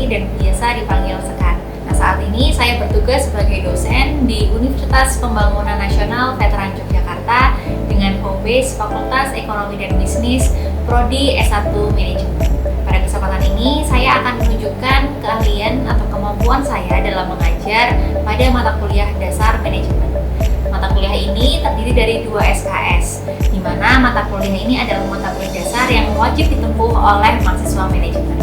Sari dan biasa dipanggil Sekar. Nah, saat ini saya bertugas sebagai dosen di Universitas Pembangunan Nasional Veteran Yogyakarta dengan home base Fakultas Ekonomi dan Bisnis Prodi S1 Manajemen. Pada kesempatan ini saya akan menunjukkan keahlian atau kemampuan saya dalam mengajar pada mata kuliah dasar manajemen. Mata kuliah ini terdiri dari 2 SKS, di mana mata kuliah ini adalah mata kuliah dasar yang wajib ditempuh oleh mahasiswa manajemen.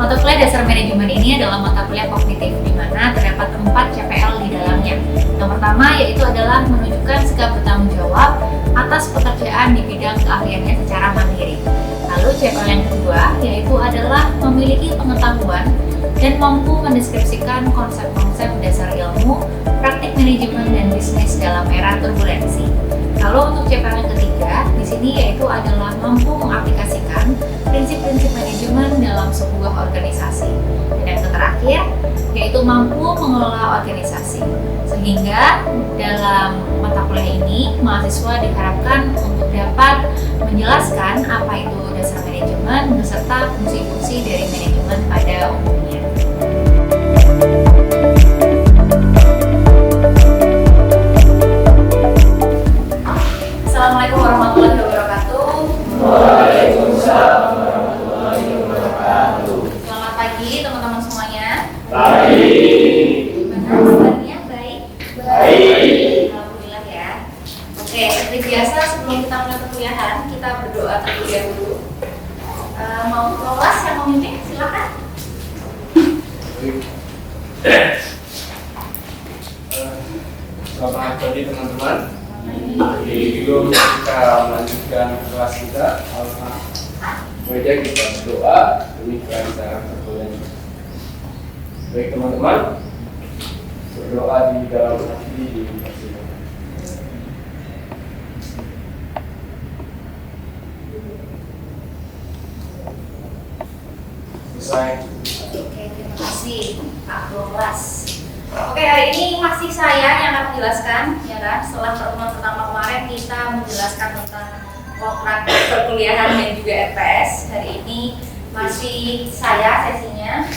Mata kuliah dasar manajemen ini adalah mata kuliah kognitif, di mana terdapat 4 CPL di dalamnya. Yang pertama yaitu adalah menunjukkan sikap bertanggung jawab atas pekerjaan di bidang keahliannya secara mandiri. Lalu CPL yang kedua yaitu adalah memiliki pengetahuan dan mampu mendeskripsikan konsep-konsep dasar ilmu, praktik manajemen dan bisnis dalam era turbulensi. Lalu untuk CPL yang ketiga di sini yaitu adalah mampu mengaplikasikan prinsip-prinsip manajemen dalam sebuah organisasi. Dan yang terakhir yaitu mampu mengelola organisasi. Sehingga dalam mata kuliah ini mahasiswa diharapkan untuk dapat menjelaskan apa itu dasar manajemen beserta fungsi-fungsi dari manajemen pada umumnya. Assalamualaikum warahmatullahi wabarakatuh. Waalaikumsalam warahmatullahi wabarakatuh. Selamat pagi teman-teman semuanya. Pagi. Gimana kabarnya? Baik? Baik. Alhamdulillah ya. Oke, seperti biasa sebelum kita mulai perkuliahan kita berdoa terlebih dahulu. Mau kelas yang memimpin? Silakan. Selamat pagi teman-teman. Sebelum kita melanjutkan kelas kita, mari kita berdoa demi kelancaran perkuliahan. Baik teman-teman, berdoa di dalam hati di persidangan. Selesai. Oke, terima kasih Pak Bolas. Oke, hari ini masih saya yang akan menjelaskan, ya kan? Setelah pertemuan pertama kemarin kita menjelaskan tentang kontrak perkuliahan dan juga RPS. Hari ini masih saya sesinya.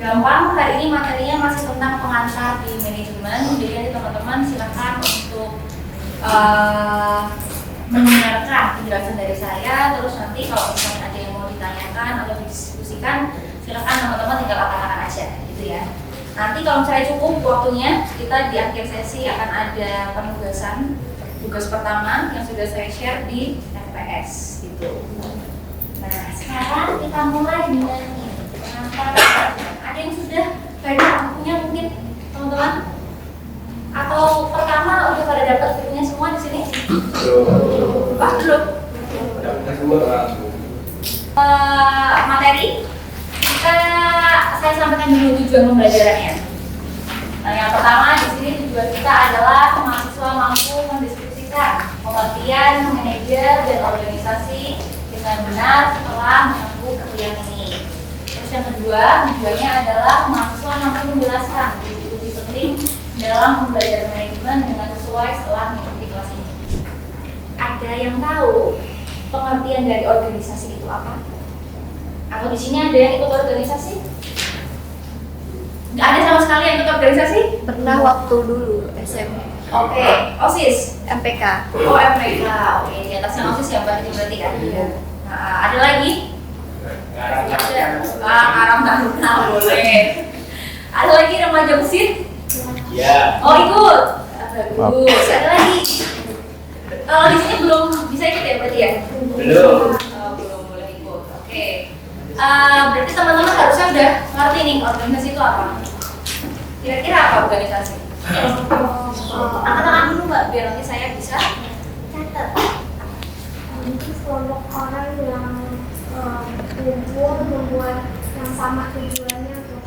Gampang, hari ini materinya masih tentang pengantar di manajemen. Jadi teman-teman silakan untuk mendengarkan penjelasan dari saya. Terus nanti kalau misalnya ada yang mau ditanyakan atau didiskusikan, silakan teman-teman tinggal katakan aja, gitu ya. Nanti kalau misalnya cukup waktunya, kita di akhir sesi akan ada penugasan. Tugas pertama yang sudah saya share di FPS gitu. Nah, sekarang kita mulai dengan pengantar. Ada yang sudah baca bukunya mungkin, teman-teman? Atau pertama udah pada dapat bukunya semua di sini? Belum. Materi saya sampaikan dulu tujuan pembelajarannya. Nah, yang pertama di sini tujuan kita adalah mahasiswa mampu mendeskripsikan pengertian manajer dan organisasi dengan benar setelah menempuh kuliah ini. Terus yang kedua tujuannya adalah mahasiswa mampu menjelaskan bukti-bukti penting dalam pembelajaran manajemen dengan sesuai setelah mengikuti kelas ini. Ada yang tahu pengertian dari organisasi itu apa? Atau di sini ada yang ikut organisasi? Nggak ada sama sekali yang ikut organisasi? Pernah waktu dulu SMP. Oke, OSIS? MPK. Oh MPK, oke, di atasnya OSIS ya berarti kan? Iya. Nah, ada lagi? Karam Taruna boleh. Ada lagi remaja mesin? Ya. Oh ikut? Bagus, ada lagi? Kalau di sini belum bisa ikut ya berarti ya? Belum. Oh, belum boleh ikut, oke. Berarti teman-teman harusnya udah ngerti nih organisasi itu apa? Kira-kira apa organisasi? Angkat tangan dulu Mbak, biar nanti saya bisa catat. Itu kelompok orang yang kumpul membuat yang sama tujuannya untuk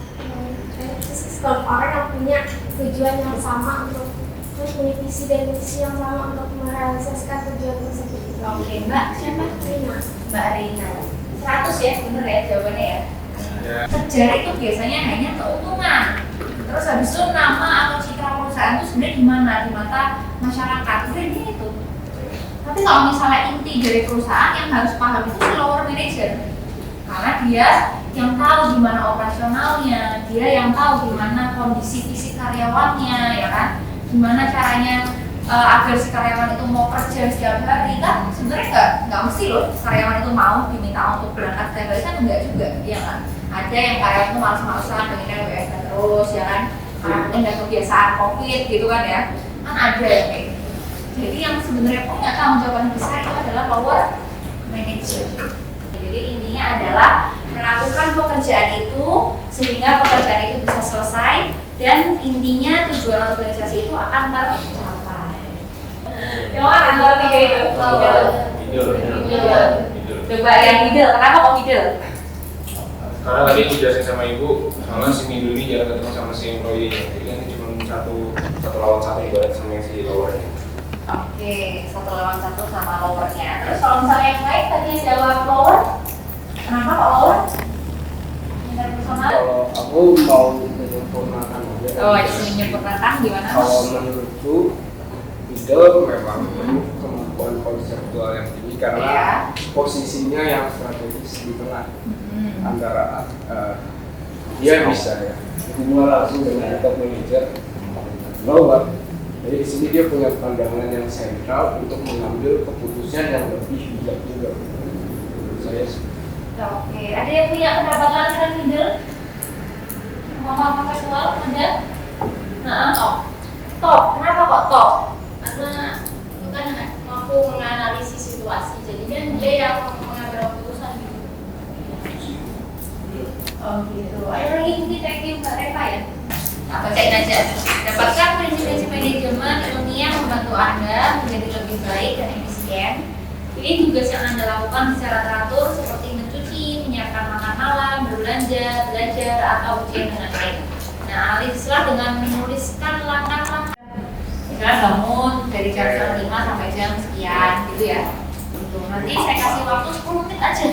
kelompok orang yang punya tujuan yang sama untuk terus punya visi dan misi yang sama untuk merealisasikan tujuan tersebut. Oke, Mbak siapa? Rina. Mbak Rina. 100 ya, bener ya jawabannya ya? Kejar itu biasanya hanya keuntungan. Terus habis itu nama atau citra perusahaan itu sebenarnya gimana di mata masyarakat? Sebenarnya itu. Tapi kalau misalnya inti dari perusahaan yang harus paham itu si lower manager, karena dia yang tahu gimana operasional dia yang tahu gimana kondisi fisik karyawannya, ya kan? Gimana caranya agar si karyawan itu mau kerja setiap hari. Kan sebenarnya nggak mesti loh karyawan itu mau diminta untuk berangkat setiap hari, kan enggak juga, ya kan? Ada yang karyawan itu malas-malasan pengennya WFH terus, ya kan? Karena mungkin nggak kebiasaan COVID gitu kan ya, kan ada yang kayak gitu. Jadi yang sebenarnya punya tanggung jawab yang besar itu adalah lower manager. Jadi intinya adalah melakukan pekerjaan itu sehingga pekerjaan itu bisa selesai dan intinya tujuan organisasi itu akan tercapai. Yang mana antara tiga itu? Coba yang middle. Kenapa kok middle? Karena tadi dijelasin sama ibu, soalnya si middle ini jarang ketemu sama si employee, jadi kan ini cuma satu lawan satu ibarat sama yang si lower. Oke, 1 lawan 1 sama lowernya. Terus kalau misalnya yang lain tadi jawab lower, kenapa kok lower? Yang personal? Kalau aku mau menyempurnakan aja. Oh, menyempurnakan gimana? Kalau menurutku middle memang kemampuan konseptual yang tinggi karena Iya. posisinya yang strategis di tengah antara dia bisa ya hubungan langsung dengan top manager lower. Jadi di sini dia punya pandangan yang sentral untuk mengambil keputusan yang lebih bijak juga. Menurut saya sih. Oke, ada yang punya pendapat lain dengan middle? Ngomong kasual ada? Nah, top. Kenapa kok top? Karena itu kan mampu menganalisis situasi, jadi kan dia yang mengambil keputusan gitu. Oh gitu. Ayo lagi mungkin thank you Mbak Reva ya. Nah, bacain aja. Dapatkan prinsip-prinsip manajemen ilmiah membantu Anda menjadi lebih baik dan efisien. Pilih tugas yang Anda lakukan secara teratur seperti mencuci, menyiapkan makan malam, berbelanja, belajar, atau ujian dengan lain. Nah, analisislah dengan menuliskan langkah-langkah. Misalnya bangun dari jam 5 sampai jam sekian, gitu ya. Gitu. Nanti saya kasih waktu 10 menit aja.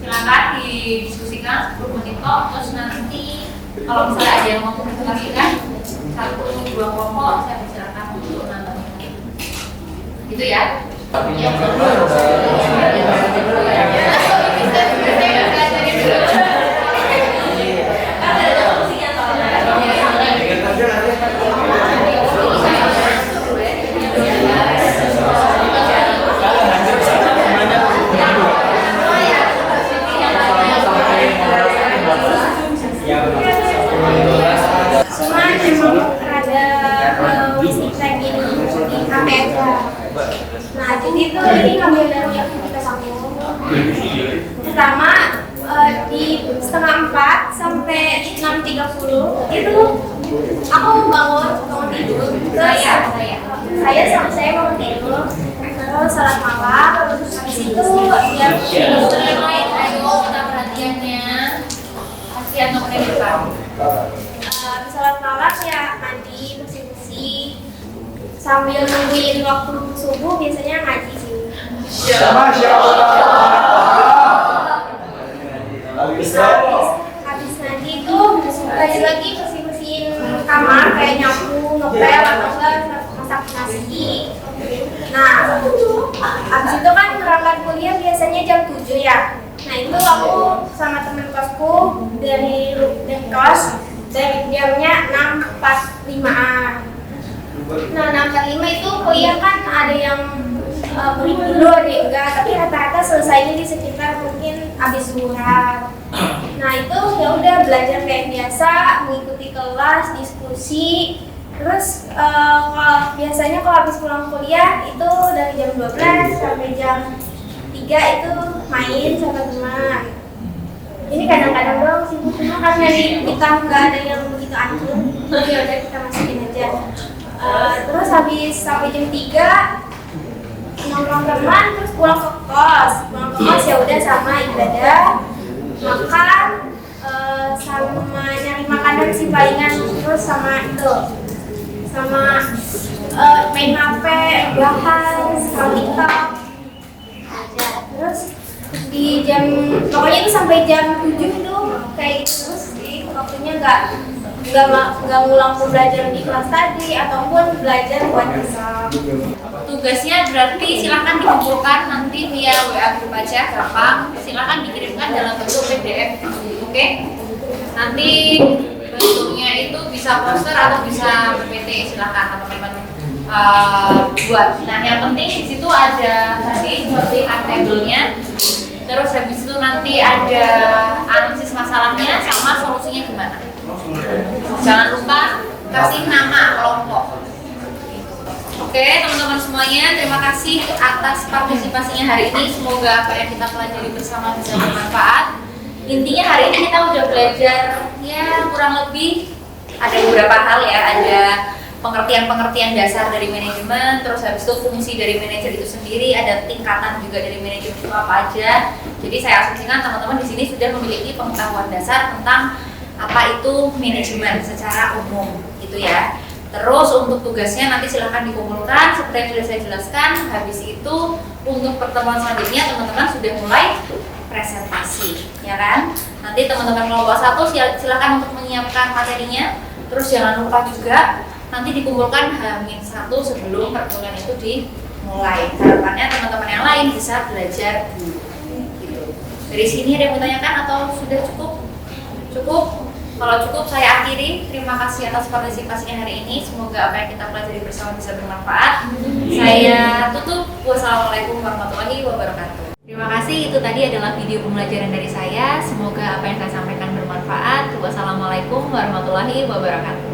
Silakan didiskusikan 10 menit kok. Terus nanti kalau misalnya ada yang mau presentasikan 1-2 kelompok, saya persilakan untuk nambahnya. Gitu ya. Cuma emang rada misi pengen di HP aja. Nah jadi tuh ini ngambil dari aktivitas aku. Pertama di 3:30 sampai 6:30 itu aku bangun tidur. Terus saya bangun tidur. Terus salat malam. Habis itu dia Yang lain, ayo kita perhatiannya. Kasihan temennya di depan. habis salat malam ya mandi bersih-bersih sambil nungguin waktu subuh biasanya ngaji sih. Masya Allah. Habis ngaji itu lagi bersih-bersihin kamar kayak nyapu, ngepel atau enggak masak nasi. Nah, habis itu kan berangkat kuliah biasanya jam 7 ya. Nah itu aku sama temen kosku dari kos dari jamnya 6.45an. Nah 6.45 itu kuliah kan ada yang break dulu ada yang enggak, tapi rata-rata selesainya di sekitar mungkin habis zuhur. Nah itu ya udah belajar kayak biasa, mengikuti kelas, diskusi. Terus biasanya kalau habis pulang kuliah itu dari jam 12 sampai jam 3 itu main sama teman. Ini kadang-kadang doang sih, cuma karena kita nggak ada yang begitu atur, jadi ya udah kita masukin aja. Terus habis sampai jam 3 nongkrong teman, terus pulang ke kos. Pulang ke kos ya udah sama ibadah, makan, sama nyari makanan sih palingan, terus sama itu, sama main HP, bahas, scroll TikTok. Terus di jam pokoknya itu sampai jam 7 itu kayak gitu terus sih, waktunya nggak ngulang belajar di kelas tadi ataupun belajar buat hisab. Tugasnya berarti silahkan dikumpulkan nanti via WA grup aja, gampang. Silahkan dikirimkan dalam bentuk PDF, oke? Nanti bentuknya itu bisa poster atau bisa PPT, silakan teman-teman buat. Nah, yang penting di situ ada tadi seperti timetable-nya. Terus habis itu nanti ada analisis masalahnya sama solusinya gimana. Jangan lupa kasih nama kelompok. Oke, teman-teman semuanya, terima kasih atas partisipasinya hari ini. Semoga apa yang kita pelajari bersama bisa bermanfaat. Intinya hari ini kita udah belajar ya kurang lebih ada beberapa hal ya, ada pengertian-pengertian dasar dari manajemen, terus habis itu fungsi dari manajer itu sendiri, ada tingkatan juga dari manajemen itu apa aja. Jadi saya asumsikan teman-teman di sini sudah memiliki pengetahuan dasar tentang apa itu manajemen secara umum, gitu ya. Terus untuk tugasnya nanti silahkan dikumpulkan seperti yang sudah saya jelaskan. Habis itu untuk pertemuan selanjutnya teman-teman sudah mulai presentasi, ya kan? Nanti teman-teman kelompok 1 silahkan untuk menyiapkan materinya. Terus jangan lupa juga nanti dikumpulkan H-1 sebelum pertemuan itu dimulai. Harapannya teman-teman yang lain bisa belajar dulu. Gitu. Dari sini ada yang menanyakan atau sudah cukup? Cukup? Kalau cukup saya akhiri. Terima kasih atas partisipasinya hari ini. Semoga apa yang kita pelajari bersama bisa bermanfaat. Saya tutup. Wassalamualaikum warahmatullahi wabarakatuh. Terima kasih. Itu tadi adalah video pembelajaran dari saya. Semoga apa yang saya sampaikan bermanfaat. Wassalamualaikum warahmatullahi wabarakatuh.